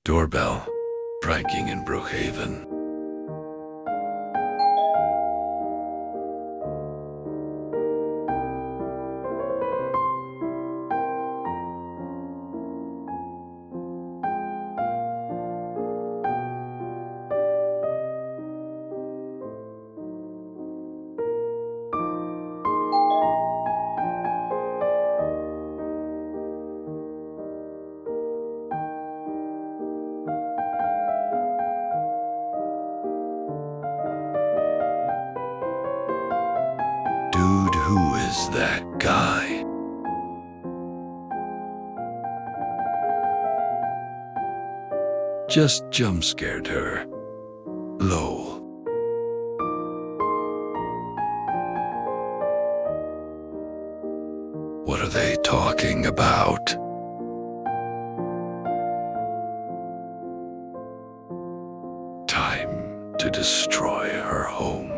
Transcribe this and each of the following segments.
Doorbell, pranking in Brookhaven. Dude, who is that guy? Just jump scared her. Lol. What are they talking about? Time to destroy her home.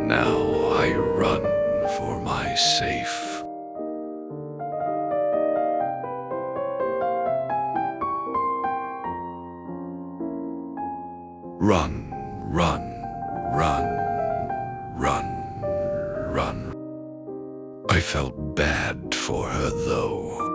Now I run for my safe. Run, run, run, run, run. I felt bad for her though.